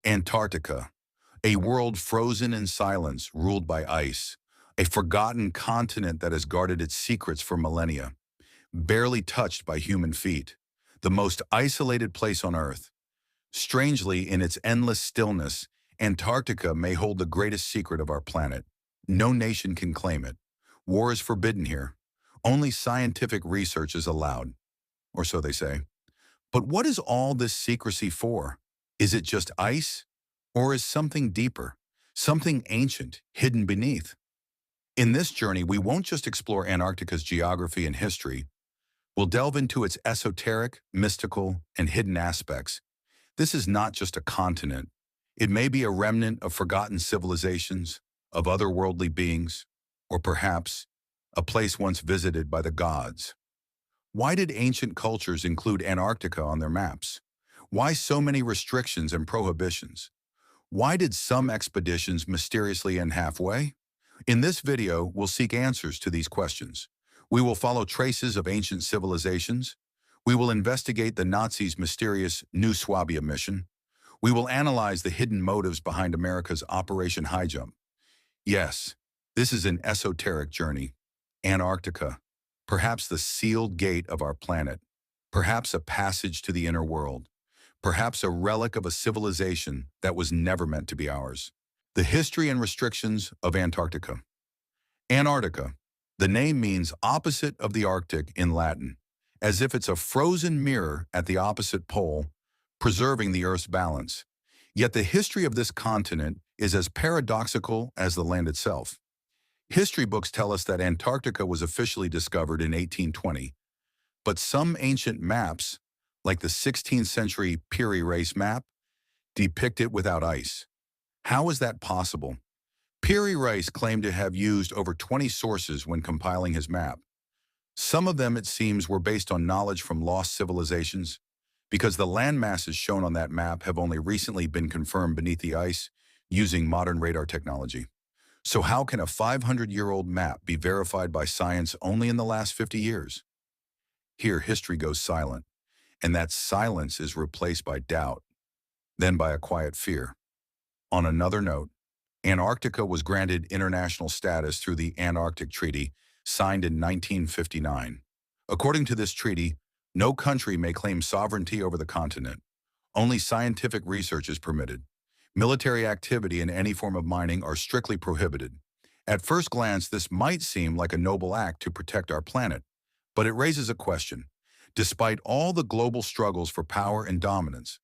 Antarctica, a world frozen in silence, ruled by ice, a forgotten continent that has guarded its secrets for millennia, barely touched by human feet, the most isolated place on Earth. Strangely, in its endless stillness, Antarctica may hold the greatest secret of our planet. No nation can claim it. War is forbidden here. Only scientific research is allowed, or so they say. But what is all this secrecy for? Is it just ice? Or is something deeper, something ancient, hidden beneath? In this journey, we won't just explore Antarctica's geography and history. We'll delve into its esoteric, mystical, and hidden aspects. This is not just a continent. It may be a remnant of forgotten civilizations, of otherworldly beings, or perhaps a place once visited by the gods. Why did ancient cultures include Antarctica on their maps? Why so many restrictions and prohibitions? Why did some expeditions mysteriously end halfway? In this video, we'll seek answers to these questions. We will follow traces of ancient civilizations. We will investigate the Nazis' mysterious New Swabia mission. We will analyze the hidden motives behind America's Operation High Jump. Yes, this is an esoteric journey. Antarctica, perhaps the sealed gate of our planet, perhaps a passage to the inner world, perhaps a relic of a civilization that was never meant to be ours. The history and restrictions of Antarctica. Antarctica. The name means opposite of the Arctic in Latin, as if it's a frozen mirror at the opposite pole, preserving the Earth's balance. Yet the history of this continent is as paradoxical as the land itself. History books tell us that Antarctica was officially discovered in 1820, but some ancient maps, like the 16th century Peary Race map, depict it without ice. How is that possible? Peary Rice claimed to have used over 20 sources when compiling his map. Some of them, it seems, were based on knowledge from lost civilizations, because the land masses shown on that map have only recently been confirmed beneath the ice using modern radar technology. So how can a 500-year-old map be verified by science only in the last 50 years? Here, history goes silent, and that silence is replaced by doubt, then by a quiet fear. On another note, Antarctica was granted international status through the Antarctic Treaty, signed in 1959. According to this treaty, no country may claim sovereignty over the continent. Only scientific research is permitted. Military activity and any form of mining are strictly prohibited. At first glance, this might seem like a noble act to protect our planet, but it raises a question. Despite all the global struggles for power and dominance,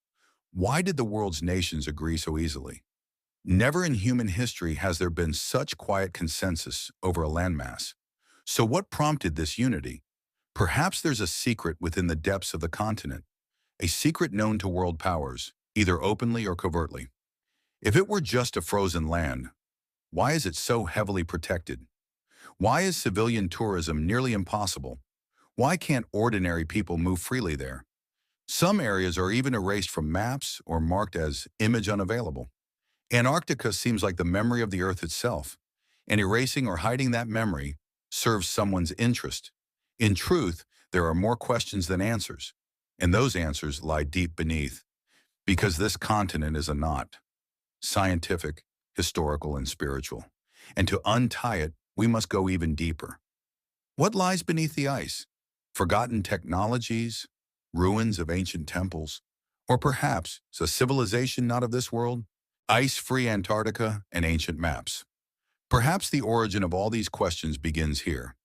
why did the world's nations agree so easily? Never in human history has there been such quiet consensus over a landmass. So what prompted this unity? Perhaps there's a secret within the depths of the continent, a secret known to world powers, either openly or covertly. If it were just a frozen land, why is it so heavily protected? Why is civilian tourism nearly impossible? Why can't ordinary people move freely there? Some areas are even erased from maps or marked as image unavailable. Antarctica seems like the memory of the Earth itself, and erasing or hiding that memory serves someone's interest. In truth, there are more questions than answers, and those answers lie deep beneath, because this continent is a knot, scientific, historical, and spiritual. And to untie it, we must go even deeper. What lies beneath the ice? Forgotten technologies, ruins of ancient temples, or perhaps a civilization not of this world? Ice-free Antarctica and ancient maps. Perhaps the origin of all these questions begins here.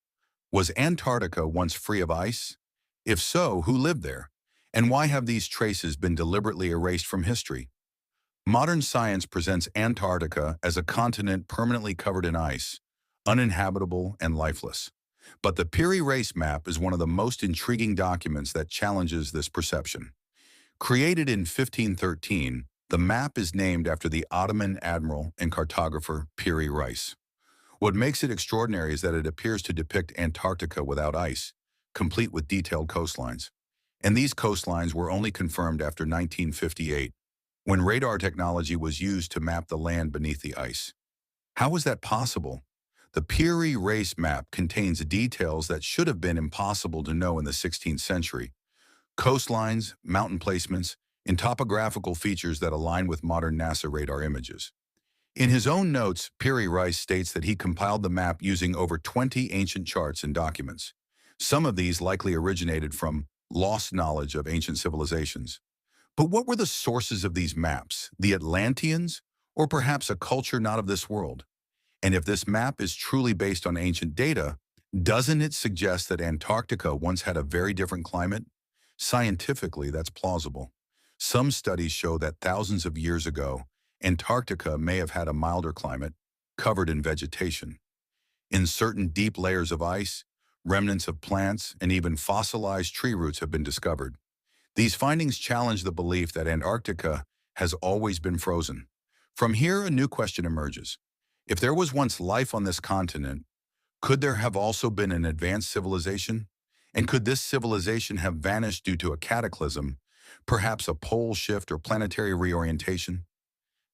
Was Antarctica once free of ice? If so, who lived there? And why have these traces been deliberately erased from history? Modern science presents Antarctica as a continent permanently covered in ice, uninhabitable and lifeless. But the Peary Race map is one of the most intriguing documents that challenges this perception. Created in 1513, the map is named after the Ottoman admiral and cartographer Peary Rice. What makes it extraordinary is that it appears to depict Antarctica without ice, complete with detailed coastlines. And these coastlines were only confirmed after 1958, when radar technology was used to map the land beneath the ice. How was that possible? The Peary Race map contains details that should have been impossible to know in the 16th century. Coastlines, mountain placements, in topographical features that align with modern NASA radar images. In his own notes, Piri Rice states that he compiled the map using over 20 ancient charts and documents. Some of these likely originated from lost knowledge of ancient civilizations. But what were the sources of these maps? The Atlanteans? Or perhaps a culture not of this world? And if this map is truly based on ancient data, doesn't it suggest that Antarctica once had a very different climate? Scientifically, that's plausible. Some studies show that thousands of years ago, Antarctica may have had a milder climate, covered in vegetation. In certain deep layers of ice, remnants of plants and even fossilized tree roots have been discovered. These findings challenge the belief that Antarctica has always been frozen. From here, a new question emerges. If there was once life on this continent, could there have also been an advanced civilization? And could this civilization have vanished due to a cataclysm, perhaps a pole shift or planetary reorientation?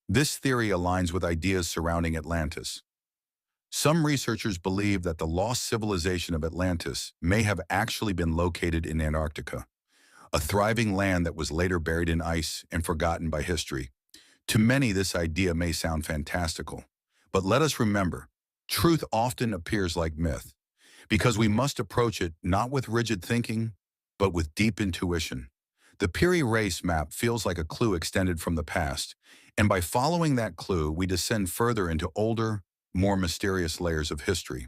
This theory aligns with ideas surrounding Atlantis. Some researchers believe that the lost civilization of Atlantis may have actually been located in Antarctica, a thriving land that was later buried in ice and forgotten by history. To many, this idea may sound fantastical, but let us remember, truth often appears like myth, because we must approach it not with rigid thinking, but with deep intuition. The Piri Reis map feels like a clue extended from the past, and by following that clue, we descend further into older, more mysterious layers of history.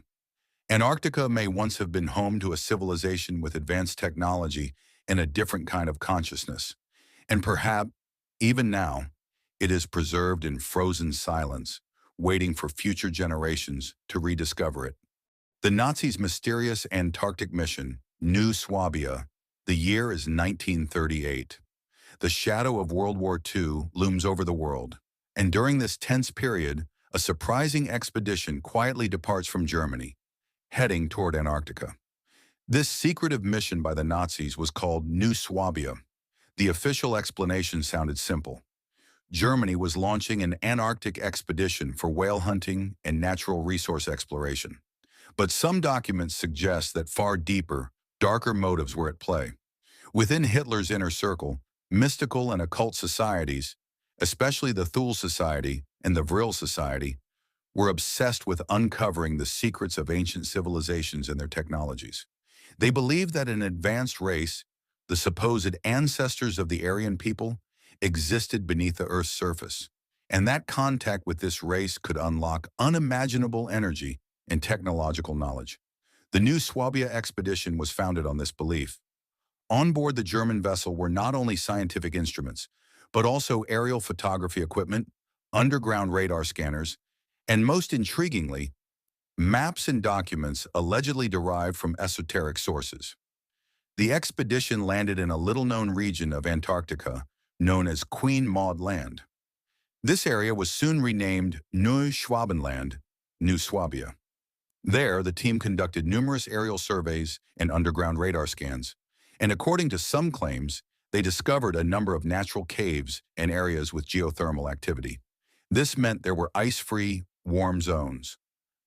Antarctica may once have been home to a civilization with advanced technology and a different kind of consciousness. And perhaps, even now, it is preserved in frozen silence, waiting for future generations to rediscover it. The Nazis' mysterious Antarctic mission, New Swabia, the year is 1938. The shadow of World War II looms over the world, and during this tense period, a surprising expedition quietly departs from Germany, heading toward Antarctica. This secretive mission by the Nazis was called New Swabia. The official explanation sounded simple. Germany was launching an Antarctic expedition for whale hunting and natural resource exploration. But some documents suggest that far deeper, darker motives were at play. Within Hitler's inner circle, mystical and occult societies, especially the Thule Society and the Vril Society, were obsessed with uncovering the secrets of ancient civilizations and their technologies. They believed that an advanced race, the supposed ancestors of the Aryan people, existed beneath the Earth's surface, and that contact with this race could unlock unimaginable energy and technological knowledge. The New Swabia expedition was founded on this belief. On board the German vessel were not only scientific instruments, but also aerial photography equipment, underground radar scanners, and most intriguingly, maps and documents allegedly derived from esoteric sources. The expedition landed in a little-known region of Antarctica known as Queen Maud Land. This area was soon renamed New Schwabenland, New Swabia. There, the team conducted numerous aerial surveys and underground radar scans, and according to some claims, they discovered a number of natural caves and areas with geothermal activity. This meant there were ice-free, warm zones,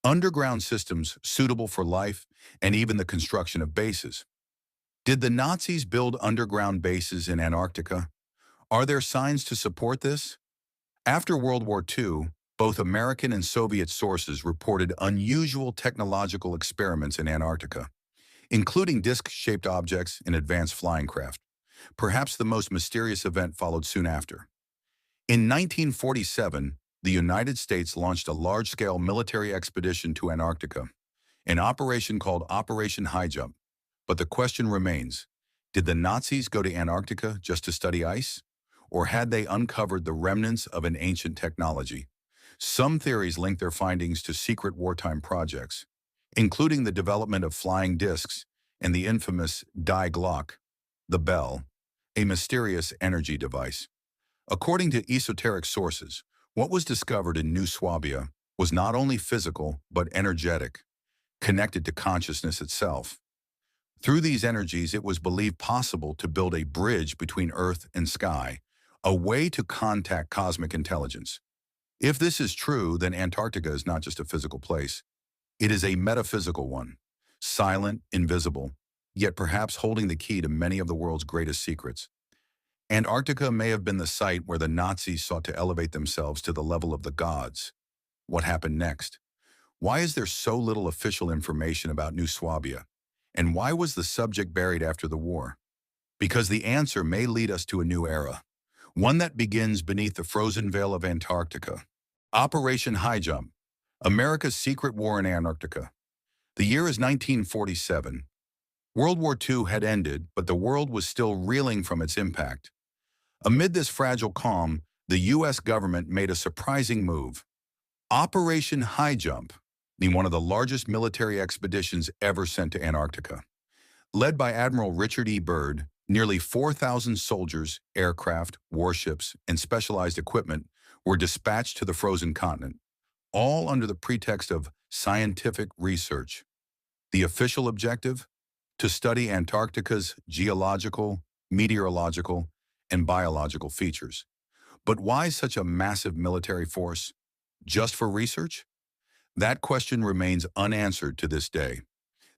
underground systems suitable for life, and even the construction of bases. Did the Nazis build underground bases in Antarctica? Are there signs to support this? After World War II, both American and Soviet sources reported unusual technological experiments in Antarctica, including disc-shaped objects and advanced flying craft. Perhaps the most mysterious event followed soon after. In 1947, the United States launched a large-scale military expedition to Antarctica, an operation called Operation High Jump. But the question remains, did the Nazis go to Antarctica just to study ice? Or had they uncovered the remnants of an ancient technology? Some theories link their findings to secret wartime projects, including the development of flying discs and the infamous Die Glock, the bell, a mysterious energy device. According to esoteric sources, what was discovered in New Swabia was not only physical but energetic, connected to consciousness itself. Through these energies, it was believed possible to build a bridge between Earth and sky, a way to contact cosmic intelligence. If this is true, then Antarctica is not just a physical place. It is a metaphysical one, silent, invisible, yet perhaps holding the key to many of the world's greatest secrets. Antarctica may have been the site where the Nazis sought to elevate themselves to the level of the gods. What happened next? Why is there so little official information about New Swabia? And why was the subject buried after the war? Because the answer may lead us to a new era, one that begins beneath the frozen veil of Antarctica. Operation High Jump, America's secret war in Antarctica. The year is 1947. World War II had ended, but the world was still reeling from its impact. Amid this fragile calm, the U.S. government made a surprising move. Operation High Jump, in one of the largest military expeditions ever sent to Antarctica. Led by Admiral Richard E. Byrd, nearly 4,000 soldiers, aircraft, warships, and specialized equipment were dispatched to the frozen continent, all under the pretext of scientific research. The official objective? To study Antarctica's geological, meteorological, and biological features. But why such a massive military force? Just for research? That question remains unanswered to this day.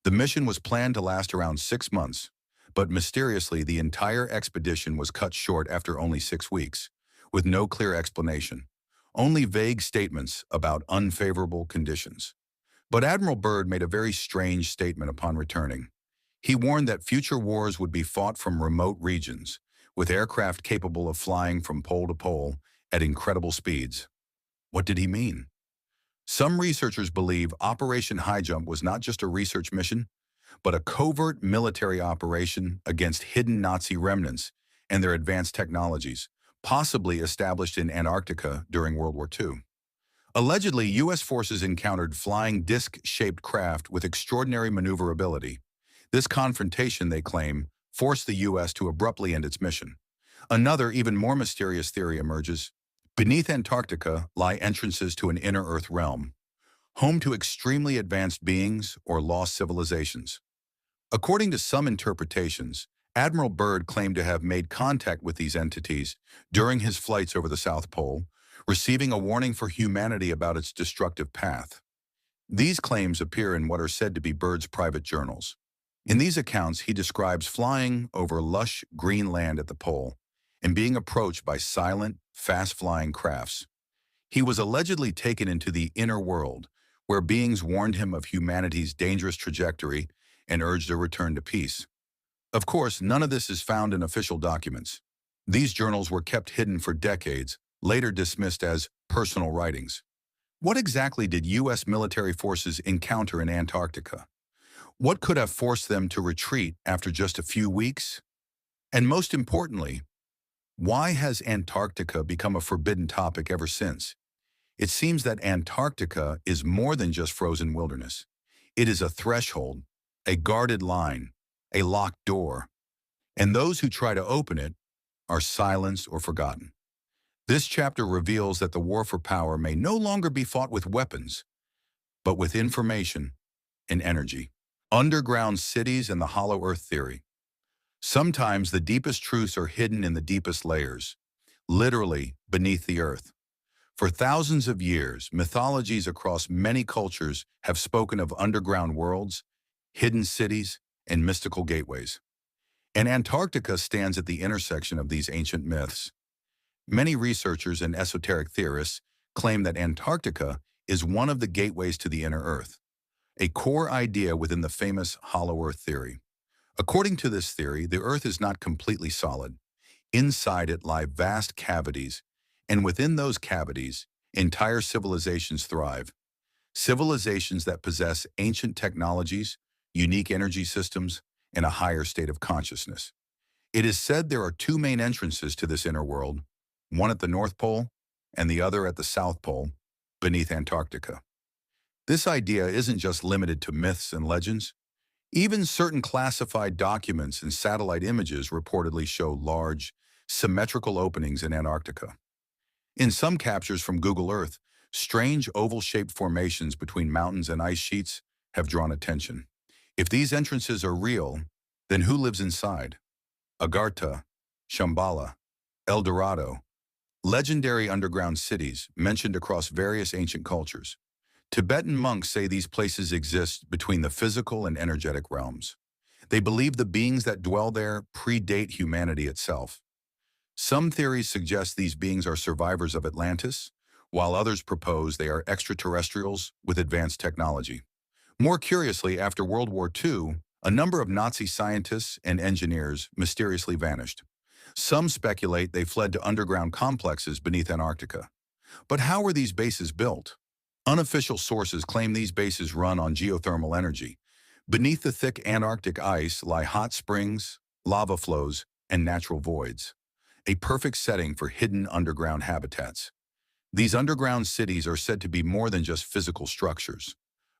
The mission was planned to last around 6 months, but mysteriously the entire expedition was cut short after only 6 weeks, with no clear explanation, only vague statements about unfavorable conditions. But Admiral Byrd made a very strange statement upon returning. He warned that future wars would be fought from remote regions, with aircraft capable of flying from pole to pole at incredible speeds. What did he mean? Some researchers believe Operation High Jump was not just a research mission, but a covert military operation against hidden Nazi remnants and their advanced technologies, possibly established in Antarctica during World War II. Allegedly, U.S. forces encountered flying disc-shaped craft with extraordinary maneuverability. This confrontation, they claim, forced the U.S. to abruptly end its mission. Another, even more mysterious theory emerges. Beneath Antarctica lie entrances to an inner Earth realm, home to extremely advanced beings or lost civilizations. According to some interpretations, Admiral Byrd claimed to have made contact with these entities during his flights over the South Pole, receiving a warning for humanity about its destructive path. These claims appear in what are said to be Byrd's private journals. In these accounts, he describes flying over lush green land at the pole and being approached by silent, fast-flying crafts. He was allegedly taken into the inner world, where beings warned him of humanity's dangerous trajectory and urged a return to peace. Of course, none of this is found in official documents. These journals were kept hidden for decades, later dismissed as personal writings. What exactly did U.S. military forces encounter in Antarctica? What could have forced them to retreat after just a few weeks? And most importantly, why has Antarctica become a forbidden topic ever since? It seems that Antarctica is more than just frozen wilderness. It is a threshold, a guarded line, a locked door, and those who try to open it are silenced or forgotten. This chapter reveals that the war for power may no longer be fought with weapons, but with information and energy. Underground cities and the hollow earth theory. Sometimes the deepest truths are hidden in the deepest layers, literally beneath the earth. For thousands of years, mythologies across many cultures have spoken of underground worlds, hidden cities, and mystical gateways. And Antarctica stands at the intersection of these ancient myths. Many researchers and esoteric theorists claim that Antarctica is one of the gateways to the inner earth, a core idea within the famous hollow earth theory. According to this theory, the earth is not completely solid. Inside it lie vast cavities, and within those cavities, entire civilizations thrive. Civilizations that possess ancient technologies, unique energy systems, and a higher state of consciousness. It is said there are 2 main entrances to this inner world, one at the North Pole and the other at the South Pole, beneath Antarctica. This idea isn't just limited to myths and legends. Even certain classified documents and satellite images reportedly show large, symmetrical openings in Antarctica. In some captures from Google Earth, strange oval-shaped formations between mountains and ice sheets have drawn attention. If these entrances are real, then who lives inside? Agharta, Shambhala, El Dorado, legendary underground cities mentioned across various ancient cultures. Tibetan monks say these places exist between the physical and energetic realms. They believe the beings that dwell there predate humanity itself. Some theories suggest these beings are survivors of Atlantis, while others propose they are extraterrestrials with advanced technology. More curiously, after World War II, a number of Nazi scientists and engineers mysteriously vanished. Some speculate they fled to underground complexes beneath Antarctica. But how were these bases built? Unofficial sources claim these bases run on geothermal energy. Beneath the thick Antarctic ice lie hot springs, lava flows, and natural voids, a perfect setting for hidden underground habitats. These underground cities are said to be more than just physical structures.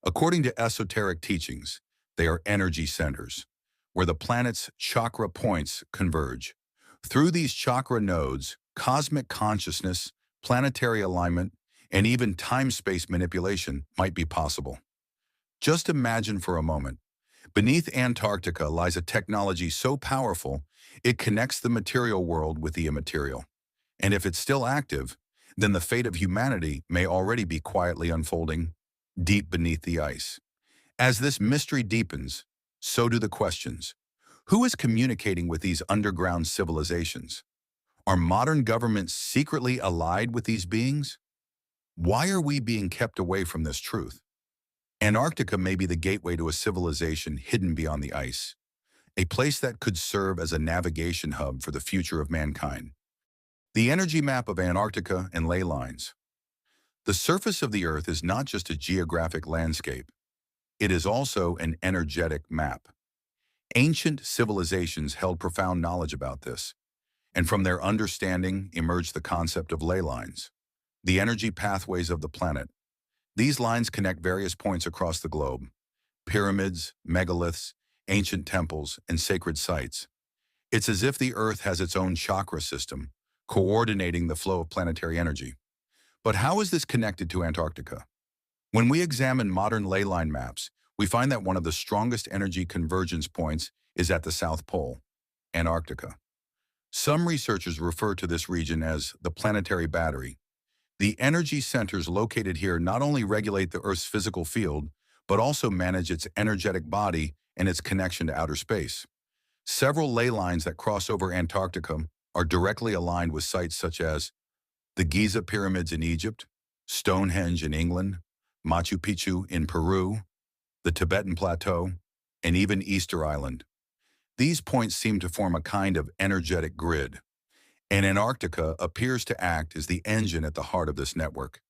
According to esoteric teachings, they are energy centers, where the planet's chakra points converge. Through these chakra nodes, cosmic consciousness, planetary alignment, and even time-space manipulation might be possible. Just imagine for a moment. Beneath Antarctica lies a technology so powerful, it connects the material world with the immaterial. And if it's still active, then the fate of humanity may already be quietly unfolding deep beneath the ice. As this mystery deepens, so do the questions. Who is communicating with these underground civilizations? Are modern governments secretly allied with these beings? Why are we being kept away from this truth? Antarctica may be the gateway to a civilization hidden beyond the ice, a place that could serve as a navigation hub for the future of mankind. The energy map of Antarctica and ley lines. The surface of the Earth is not just a geographic landscape. It is also an energetic map. Ancient civilizations held profound knowledge about this, and from their understanding emerged the concept of ley lines, the energy pathways of the planet. These lines connect various points across the globe: pyramids, megaliths, ancient temples, and sacred sites. It's as if the Earth has its own chakra system, coordinating the flow of planetary energy. But how is this connected to Antarctica? When we examine modern ley line maps, we find that one of the strongest energy convergence points is at the South Pole, Antarctica. Some researchers refer to this region as the planetary battery. The energy centers located here not only regulate the Earth's physical field, but also manage its energetic body and its connection to outer space. Several ley lines that cross over Antarctica are directly aligned with sites such as the Giza pyramids in Egypt, Stonehenge in England, Machu Picchu in Peru, the Tibetan Plateau, and even Easter Island. These points seem to form a kind of energetic grid, and Antarctica appears to act as the engine at the heart of this network.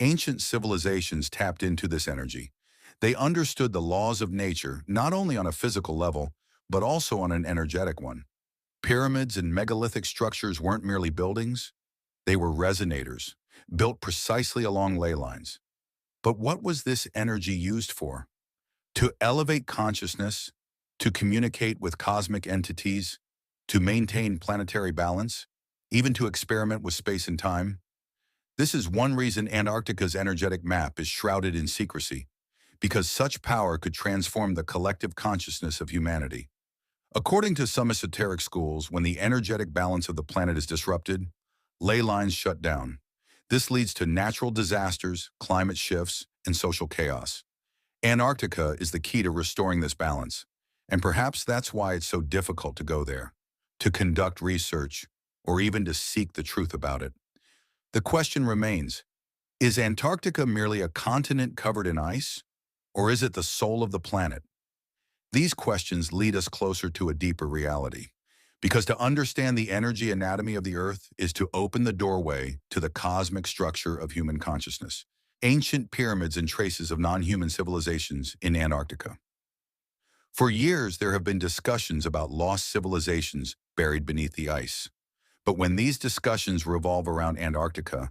Ancient civilizations tapped into this energy. They understood the laws of nature not only on a physical level, but also on an energetic one. Pyramids and megalithic structures weren't merely buildings, they were resonators, built precisely along ley lines. But what was this energy used for? To elevate consciousness, to communicate with cosmic entities, to maintain planetary balance, even to experiment with space and time? This is one reason Antarctica's energetic map is shrouded in secrecy, because such power could transform the collective consciousness of humanity. According to some esoteric schools, when the energetic balance of the planet is disrupted, ley lines shut down. This leads to natural disasters, climate shifts, and social chaos. Antarctica is the key to restoring this balance, and perhaps that's why it's so difficult to go there, to conduct research, or even to seek the truth about it. The question remains, is Antarctica merely a continent covered in ice, or is it the soul of the planet? These questions lead us closer to a deeper reality, because to understand the energy anatomy of the Earth is to open the doorway to the cosmic structure of human consciousness. Ancient pyramids and traces of non-human civilizations in Antarctica. For years, there have been discussions about lost civilizations buried beneath the ice. But when these discussions revolve around Antarctica,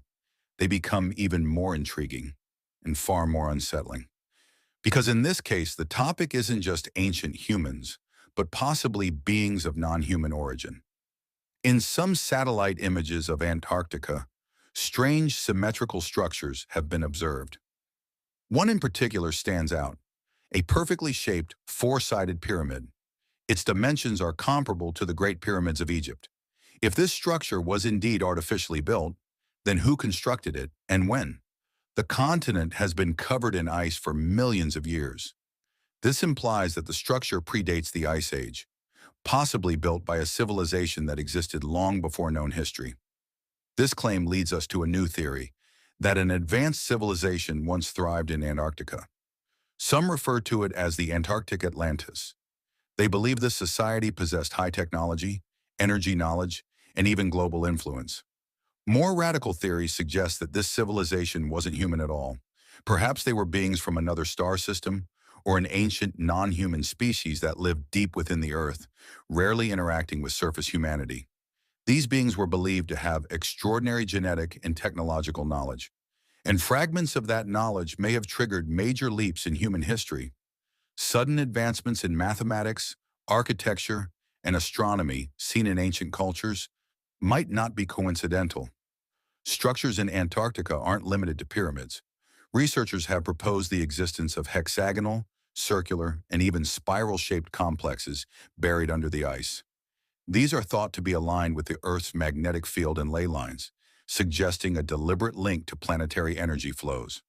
they become even more intriguing and far more unsettling. Because in this case, the topic isn't just ancient humans, but possibly beings of non-human origin. In some satellite images of Antarctica, strange symmetrical structures have been observed. One in particular stands out, a perfectly shaped four-sided pyramid. Its dimensions are comparable to the Great Pyramids of Egypt. If this structure was indeed artificially built, then who constructed it and when? The continent has been covered in ice for millions of years. This implies that the structure predates the Ice Age. possibly built by a civilization that existed long before known history. This claim leads us to a new theory, that an advanced civilization once thrived in Antarctica. Some refer to it as the Antarctic Atlantis. They believe this society possessed high technology, energy knowledge, and even global influence. More radical theories suggest that this civilization wasn't human at all. Perhaps they were beings from another star system, or an ancient non-human species that lived deep within the Earth, rarely interacting with surface humanity. These beings were believed to have extraordinary genetic and technological knowledge, and fragments of that knowledge may have triggered major leaps in human history. Sudden advancements in mathematics, architecture, and astronomy seen in ancient cultures might not be coincidental. Structures in Antarctica aren't limited to pyramids. Researchers have proposed the existence of hexagonal, circular, and even spiral-shaped complexes buried under the ice. These are thought to be aligned with the Earth's magnetic field and ley lines, suggesting a deliberate link to planetary energy flows.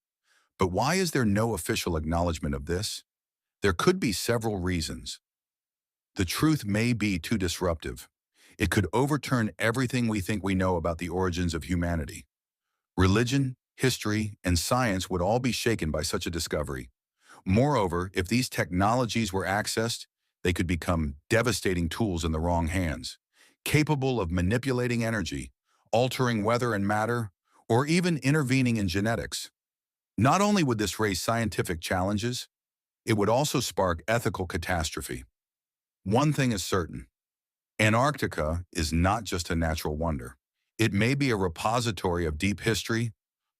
But why is there no official acknowledgement of this? There could be several reasons. The truth may be too disruptive. It could overturn everything we think we know about the origins of humanity. Religion, history, and science would all be shaken by such a discovery. Moreover, if these technologies were accessed, they could become devastating tools in the wrong hands, capable of manipulating energy, altering weather and matter, or even intervening in genetics. Not only would this raise scientific challenges, it would also spark ethical catastrophe. One thing is certain: Antarctica is not just a natural wonder. It may be a repository of deep history,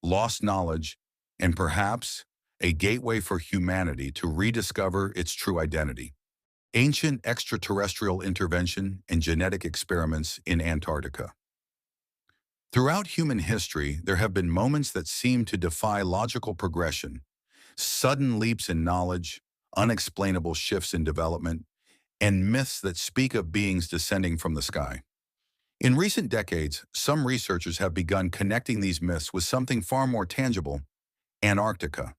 lost knowledge, and perhaps a gateway for humanity to rediscover its true identity. Ancient extraterrestrial intervention and genetic experiments in Antarctica. Throughout human history, there have been moments that seem to defy logical progression: sudden leaps in knowledge, unexplainable shifts in development, and myths that speak of beings descending from the sky. In recent decades, some researchers have begun connecting these myths with something far more tangible: Antarctica.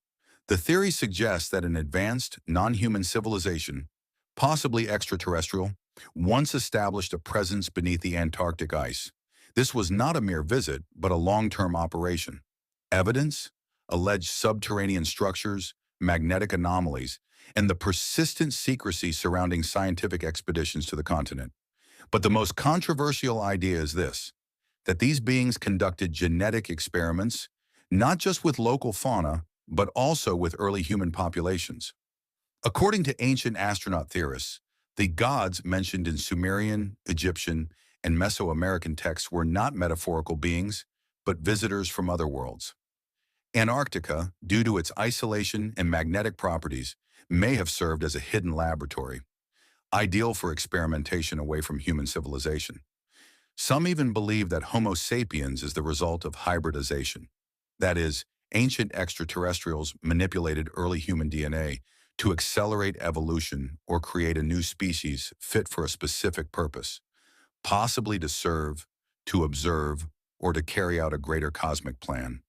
The theory suggests that an advanced, non-human civilization, possibly extraterrestrial, once established a presence beneath the Antarctic ice. This was not a mere visit, but a long-term operation. Evidence: alleged subterranean structures, magnetic anomalies, and the persistent secrecy surrounding scientific expeditions to the continent. But the most controversial idea is this: that these beings conducted genetic experiments, not just with local fauna, but also with early human populations. According to ancient astronaut theorists, the gods mentioned in Sumerian, Egyptian, and Mesoamerican texts were not metaphorical beings, but visitors from other worlds. Antarctica, due to its isolation and magnetic properties, may have served as a hidden laboratory, ideal for experimentation away from human civilization. Some even believe that Homo sapiens is the result of hybridization. That is, ancient extraterrestrials manipulated early human DNA to accelerate evolution or create a new species fit for a specific purpose, possibly to serve, to observe, or to carry out a greater cosmic plan.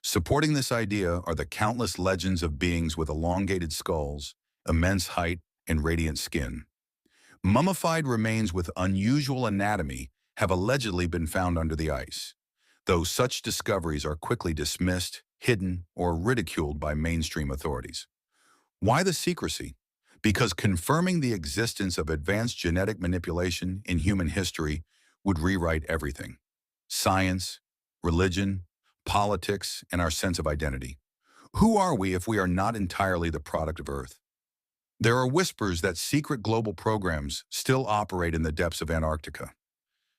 Supporting this idea are the countless legends of beings with elongated skulls, immense height, and radiant skin. Mummified remains with unusual anatomy have allegedly been found under the ice, though such discoveries are quickly dismissed, hidden, or ridiculed by mainstream authorities. Why the secrecy? Because confirming the existence of advanced genetic manipulation in human history would rewrite everything: science, religion, politics, and our sense of identity. Who are we if we are not entirely the product of Earth? There are whispers that secret global programs still operate in the depths of Antarctica.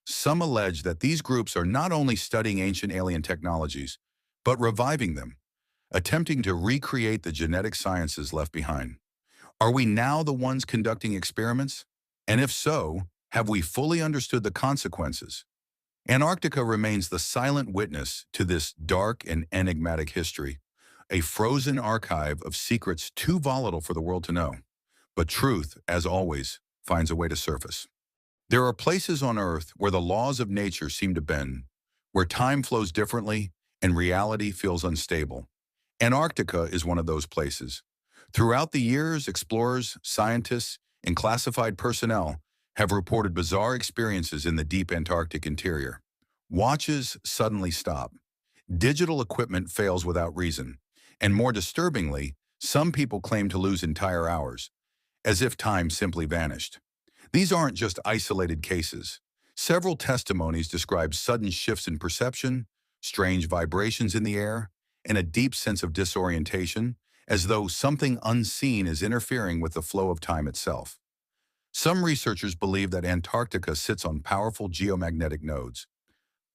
Some allege that these groups are not only studying ancient alien technologies, but reviving them, attempting to recreate the genetic sciences left behind. Are we now the ones conducting experiments? And if so, have we fully understood the consequences? Antarctica remains the silent witness to this dark and enigmatic history, a frozen archive of secrets too volatile for the world to know. But truth, as always, finds a way to surface. There are places on Earth where the laws of nature seem to bend, where time flows differently and reality feels unstable. Antarctica is one of those places. Throughout the years, explorers, scientists, and classified personnel have reported bizarre experiences in the deep Antarctic interior. Watches suddenly stop. Digital equipment fails without reason. And more disturbingly, some people claim to lose entire hours, as if time simply vanished. These aren't just isolated cases. Several testimonies describe sudden shifts in perception, strange vibrations in the air, and a deep sense of disorientation, as though something unseen is interfering with the flow of time itself. Some researchers believe that Antarctica sits on powerful geomagnetic nodes,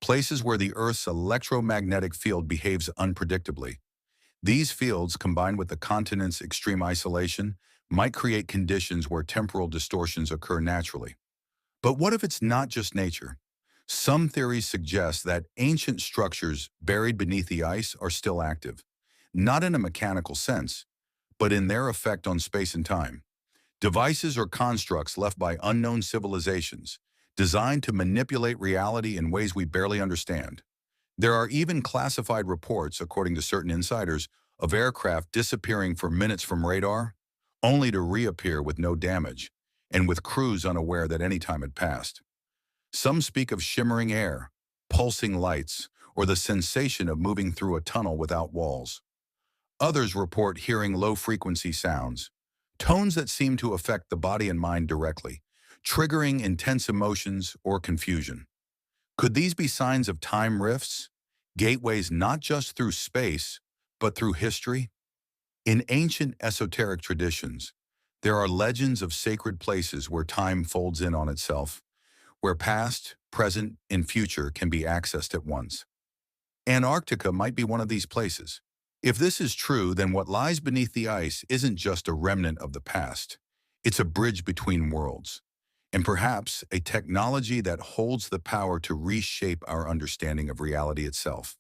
places where the Earth's electromagnetic field behaves unpredictably. These fields, combined with the continent's extreme isolation, might create conditions where temporal distortions occur naturally. But what if it's not just nature? Some theories suggest that ancient structures buried beneath the ice are still active, not in a mechanical sense, but in their effect on space and time. Devices or constructs left by unknown civilizations, designed to manipulate reality in ways we barely understand. There are even classified reports, according to certain insiders, of aircraft disappearing for minutes from radar, only to reappear with no damage, and with crews unaware that any time had passed. Some speak of shimmering air, pulsing lights, or the sensation of moving through a tunnel without walls. Others report hearing low-frequency sounds, tones that seem to affect the body and mind directly, triggering intense emotions or confusion. Could these be signs of time rifts, gateways not just through space, but through history? In ancient esoteric traditions, there are legends of sacred places where time folds in on itself, where past, present, and future can be accessed at once. Antarctica might be one of these places. If this is true, then what lies beneath the ice isn't just a remnant of the past. It's a bridge between worlds, and perhaps a technology that holds the power to reshape our understanding of reality itself.